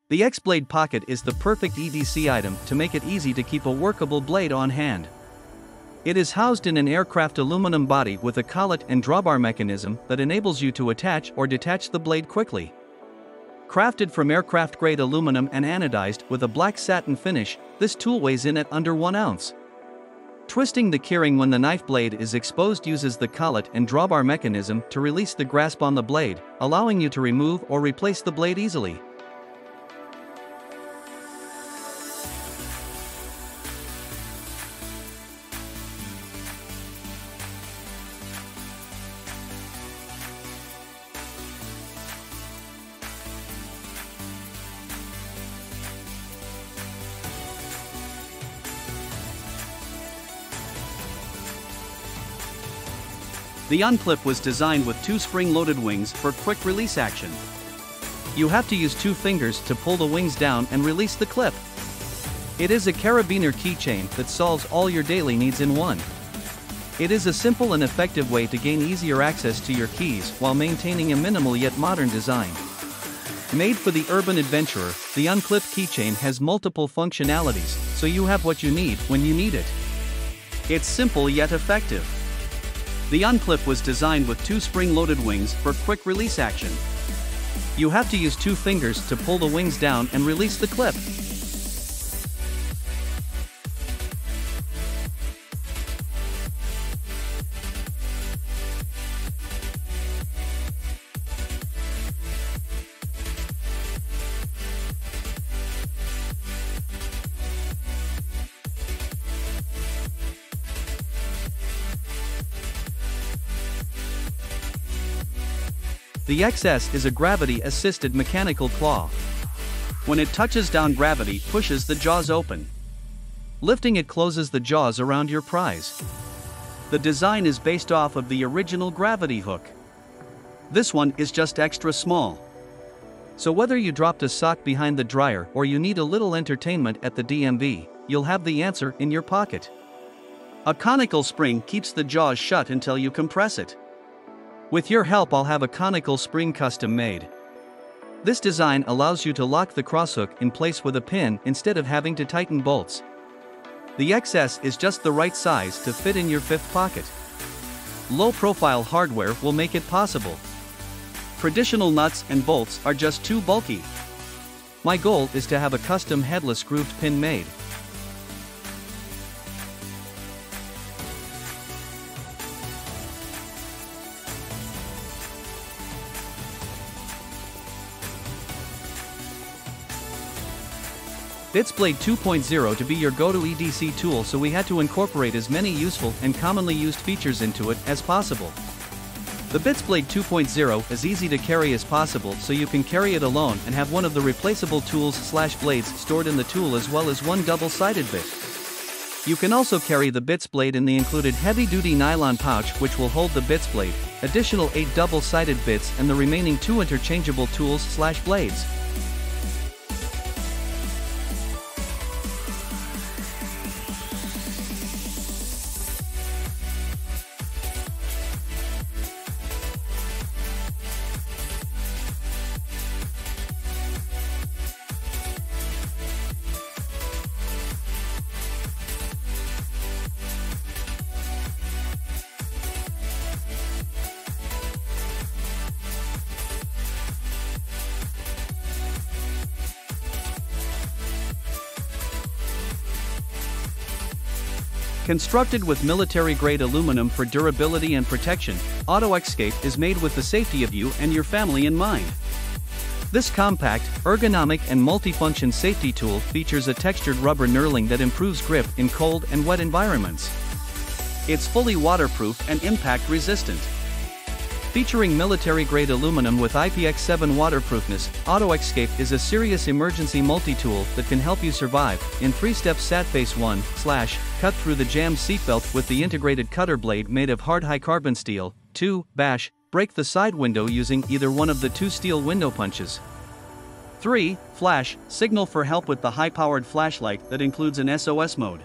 The Xblade Pocket is the perfect EDC item to make it easy to keep a workable blade on hand. It is housed in an aircraft aluminum body with a collet and drawbar mechanism that enables you to attach or detach the blade quickly. Crafted from aircraft-grade aluminum and anodized with a black satin finish, this tool weighs in at under 1 ounce. Twisting the keyring when the knife blade is exposed uses the collet and drawbar mechanism to release the grasp on the blade, allowing you to remove or replace the blade easily. The Unclip was designed with 2 spring-loaded wings for quick release action. You have to use 2 fingers to pull the wings down and release the clip. It is a carabiner keychain that solves all your daily needs in one. It is a simple and effective way to gain easier access to your keys while maintaining a minimal yet modern design. Made for the urban adventurer, the Unclip Keychain has multiple functionalities, so you have what you need when you need it. It's simple yet effective. The Unclip was designed with 2 spring-loaded wings for quick release action. You have to use 2 fingers to pull the wings down and release the clip. The XS is a gravity-assisted mechanical claw. When it touches down, gravity pushes the jaws open. Lifting it closes the jaws around your prize. The design is based off of the original gravity hook. This one is just extra small. So whether you dropped a sock behind the dryer or you need a little entertainment at the DMV, you'll have the answer in your pocket. A conical spring keeps the jaws shut until you compress it. With your help, I'll have a conical spring custom made. This design allows you to lock the crosshook in place with a pin instead of having to tighten bolts. The XS is just the right size to fit in your 5th pocket. Low-profile hardware will make it possible. Traditional nuts and bolts are just too bulky. My goal is to have a custom headless grooved pin made. Xblade 2.0 to be your go-to EDC tool, so we had to incorporate as many useful and commonly used features into it as possible. The Xblade 2.0 is easy to carry as possible, so you can carry it alone and have one of the replaceable tools/blades stored in the tool as well as one double-sided bit. You can also carry the Xblade in the included heavy-duty nylon pouch which will hold the Xblade, additional 8 double-sided bits and the remaining 2 interchangeable tools/blades. Constructed with military-grade aluminum for durability and protection, AutoXscape is made with the safety of you and your family in mind. This compact, ergonomic and multifunction safety tool features a textured rubber knurling that improves grip in cold and wet environments. It's fully waterproof and impact-resistant. Featuring military-grade aluminum with IPX7 waterproofness, AutoXscape is a serious emergency multi-tool that can help you survive in 3 steps. Phase 1, cut through the jammed seatbelt with the integrated cutter blade made of hard high-carbon steel. 2, break the side window using either one of the 2 steel window punches. 3, flash, signal for help with the high-powered flashlight that includes an SOS mode.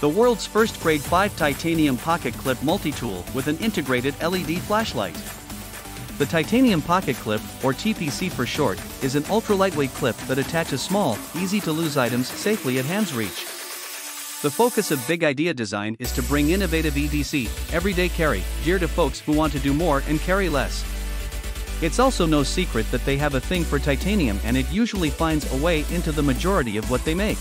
The world's first grade 5 titanium pocket clip multi-tool with an integrated LED flashlight. The titanium pocket clip, or TPC for short, is an ultra-lightweight clip that attaches small, easy-to-lose items safely at hand's reach. The focus of Big Idea Design is to bring innovative EDC, everyday carry, gear to folks who want to do more and carry less. It's also no secret that they have a thing for titanium, and it usually finds a way into the majority of what they make.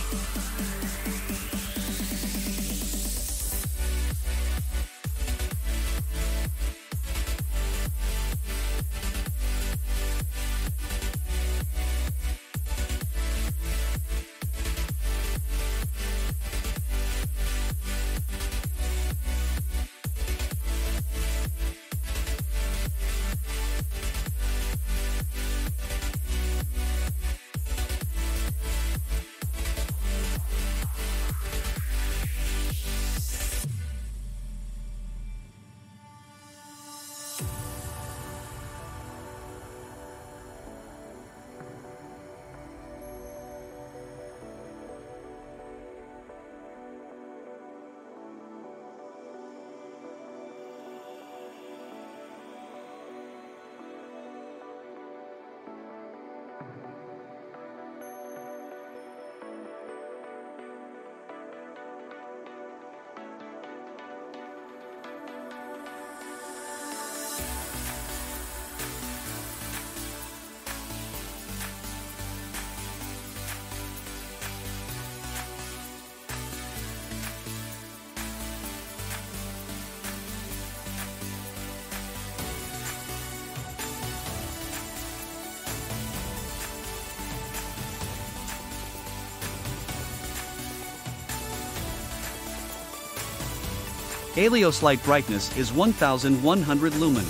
Lios light brightness is 1100 lumen.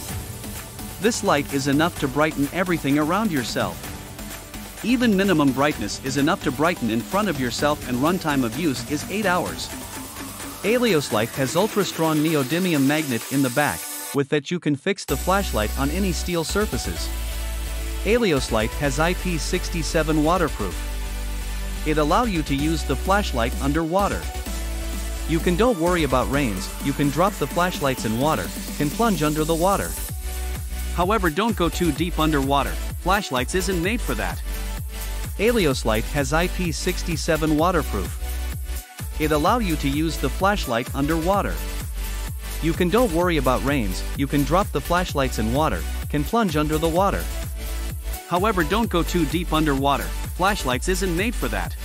This light is enough to brighten everything around yourself. Even minimum brightness is enough to brighten in front of yourself, and runtime of use is 8 hours. Lios light has ultra-strong neodymium magnet in the back, with that you can fix the flashlight on any steel surfaces. Lios light has IP67 waterproof. It allows you to use the flashlight underwater. You can don't worry about rains, you can drop the flashlights in water, can plunge under the water. However, don't go too deep underwater, flashlights isn't made for that. Lios light has IP67 waterproof. It allow you to use the flashlight underwater. You can don't worry about rains, you can drop the flashlights in water, can plunge under the water. However, don't go too deep underwater, flashlights isn't made for that.